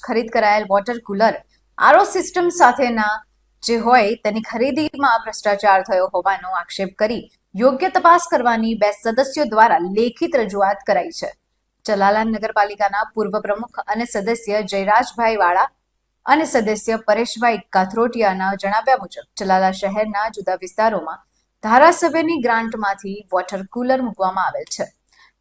ખરીદ કરાયેલ water cooler RO system સાથેના જે હોય તેની ખરીદીમાં ભ્રષ્ટાચાર થયો હોવાનો આક્ષેપ કરી યોગ્ય તપાસ કરવાની 2 સદસ્યો દ્વારા લેખિત રજૂઆત કરાઈ છે. ચલાલા નગરપાલિકાના પૂર્વ પ્રમુખ અને સદસ્ય જયરાજભાઈ વાળા અને સદસ્ય પરેશભાઈ કાથરોટિયાના જણાવ્યા મુજબ ચલાલા શહેરના જુદા વિસ્તારોમાં ધારાસભ્યની ગ્રાન્ટમાંથી વોટર કુલર મૂકવામાં આવેલ છે.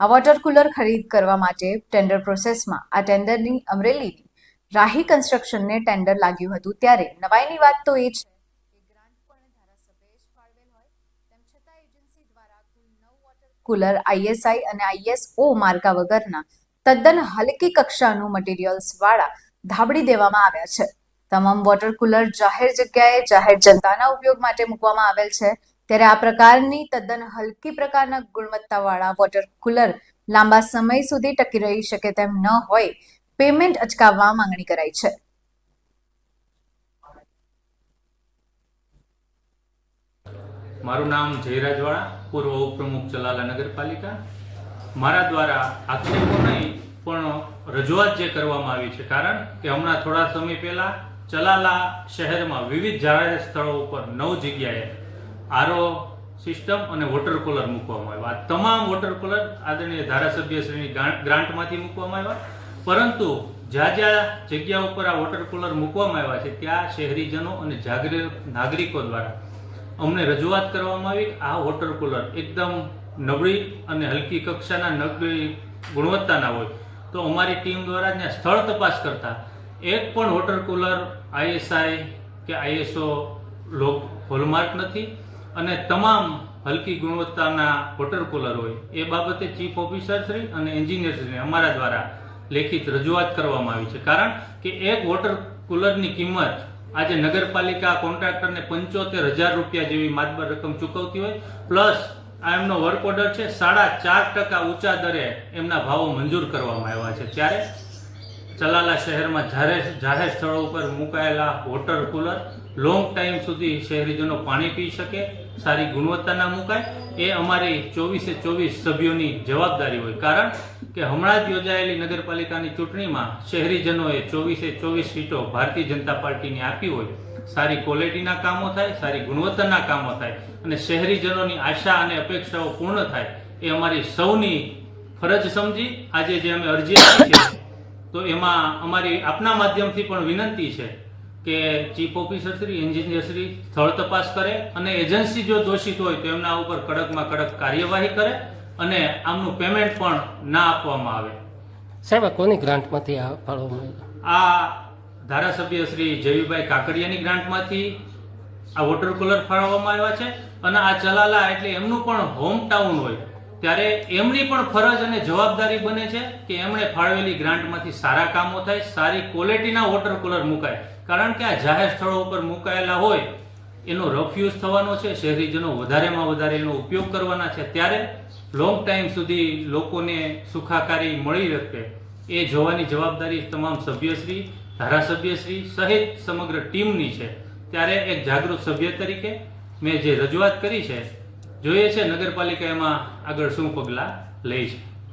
આ વોટર કુલર ખરીદ કરવા માટે ટેન્ડર પ્રોસેસમાં આ ટેન્ડરની અમરેલીની રાહી કન્સ્ટ્રક્શનને ટેન્ડર લાગ્યું હતું. ત્યારે નવાઈની વાત તો એ છે કે ગ્રાન્ટ પણ ધારાસભ્યએ જ ફાળવેલ હોય તેમ છતાં એજન્સી દ્વારા કુલ 9 વોટર કુલર આઈએસઆઈ અને આઈએસઓ માર્કા વગરના તદ્દન હલકી કક્ષાનું મટીરિયલ્સ વાળા ધાબડી દેવામાં આવ્યા છે. તમામ વોટર કુલર જાહેર જગ્યાએ જાહેર જનતાના ઉપયોગ માટે મૂકવામાં આવેલ છે. ત્યારે આ પ્રકારની તદ્દન હલકી પ્રકારના ગુણવત્તાવાળા વોટર કુલર લાંબા સમય સુધી ટકી રહી શકે તેમ ન હોય પેમેન્ટ અટકાવવા માંગણી કરાઈ છે. મારું નામ જયરાજવાળા, પૂર્વ ઉપપ્રમુખ ચલાલા નગરપાલિકા. મારા દ્વારા આક્ષેપો નહીં પણ રજૂઆત જે કરવામાં આવી છે, કારણ કે હમણાં થોડા સમય પહેલા ચલાલા શહેરમાં વિવિધ જાહેર સ્થળો ઉપર 9 જગ્યાએ આરઓ સિસ્ટમ અને વોટર કુલર મૂકવામાં આવ્યા. આ તમામ વોટર કુલર આદરણીય ધારાસભ્યશ્રીની ગ્રાન્ટમાંથી મૂકવામાં આવ્યા. પરંતુ જ્યાં જ્યાં જગ્યા ઉપર આ વોટર કુલર મૂકવામાં આવ્યા છે ત્યાં શહેરીજનો અને નાગરિકો દ્વારા અમને રજૂઆત કરવામાં આવી. આ વોટર કુલર એકદમ નબળી અને હલકી કક્ષાના, નબળી ગુણવત્તાના હોય તો અમારી ટીમ દ્વારા ત્યાં સ્થળ તપાસ કરતા એક પણ વોટર કુલર આઈએસઆઈ કે આઈએસઓ હોલમાર્ક નથી અને તમામ હલકી ગુણવત્તાના વોટર કુલર હોય એ બાબતે ચીફ ઓફિસર શ્રી અને એન્જિનિયર શ્રી અમારા દ્વારા લેખિત રજૂઆત કરવામાં આવી છે. કારણ કે એક વોટર કુલરની કિંમત આજે નગરપાલિકા કોન્ટ્રાક્ટરને 75,000 રૂપિયા જેવી માતબર રકમ ચૂકવતી હોય, પ્લસ આ એમનો વર્ક ઓર્ડર છે 4.5% ઊંચા દરે એમના ભાવો મંજૂર કરવામાં આવ્યા છે. ત્યારે ચલાલા શહેરમાં જાહેર સ્થળો ઉપર મુકાયેલા વોટર કુલર લોંગ ટાઈમ સુધી શહેરીજનો પાણી પી શકે, સારી ગુણવત્તાના મુકાય, એ અમારી 24 સભ્યોની જવાબદારી હોય. કારણ કે હમણાં જ યોજાયેલી નગરપાલિકાની ચૂંટણીમાં શહેરીજનોએ 24 સીટો ભારતીય જનતા પાર્ટીને આપી હોય. સારી ક્વોલિટીના કામો થાય, સારી ગુણવત્તાના કામો થાય અને શહેરીજનોની આશા અને અપેક્ષાઓ પૂર્ણ થાય એ અમારી સૌની ફરજ સમજી આજે જે અમે અરજી આપી છે તો એમાં અમારી આપના માધ્યમથી પણ વિનંતી છે કે chief officer Shri, engineer Shri સ્થળ તપાસ કરે અને એજન્સી જો દોષિત હોય તો એમના ઉપર કડકમાં કડક કાર્યવાહી કરે અને આમનું પેમેન્ટ પણ ના આપવામાં આવે. સાહેબ, કોની ગ્રાન્ટમાંથી આ ફાળવવામાં આવ્યું? આ ધારાસભ્ય શ્રી જયવીભાઈ કાકડિયાની ગ્રાન્ટમાંથી આ વોટર કુલર ફાળવવામાં આવ્યા છે અને આ ચલાલા એટલે એમનું પણ હોમ ટાઉન હોય ત્યારે એમની પણ ફરજ અને જવાબદારી બને છે કે એમણે ફાળવેલી ગ્રાન્ટમાંથી સારા કામો થાય, સારી ક્વોલિટીના વોટર કુલર મુકાય. કારણ કે આ જાહેર સ્થળો ઉપર મુકાયેલા હોય એનો રફ યુઝ થવાનો છે, શહેરીજનો વધારેમાં વધારે એનો ઉપયોગ કરવાના છે. ત્યારે લોંગ ટાઈમ સુધી લોકોને સુખાકારી મળી રહે એ જોવાની જવાબદારી તમામ સભ્યશ્રી, ધારાસભ્યશ્રી સહિત સમગ્ર ટીમની છે. ત્યારે એક જાગૃત સભ્ય તરીકે મેં જે રજૂઆત કરી છે, જોઈએ છે નગરપાલિકા એમાં આગળ શું પગલાં લે છે.